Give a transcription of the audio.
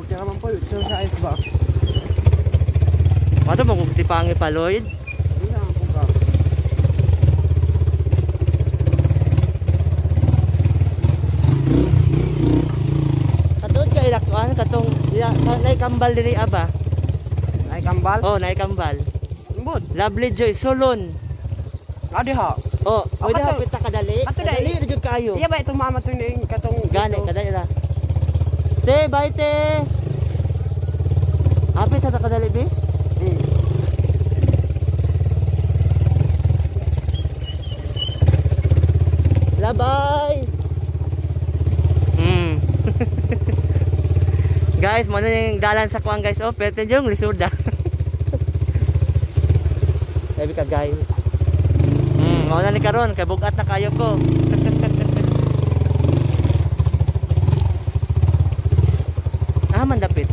okay naman po. So sa ice ba? Mato mo kung tipangi pa, Lloyd. Hindi naman po ka. Katod ka ilaktuan, katong naikambal din aba. Ay kambal? Oh, naikambal. Imbod. Lovely Joy, Sulon. Adi ha. Oh, pwede kato- hapit ta kadali. kato dai. Kadali, rajud kayo. Iya ba itong mama to ni katong Gani, kadali ra. Te, bye te. Hapit sa ta kadali, be? Labay. Guys, mo na yung dalan sa kuang guys. Oh, pwede yung lisuda. Sabi ka guys. Mo na ni karon kay bugat na kayo ko. Ah, mandapit.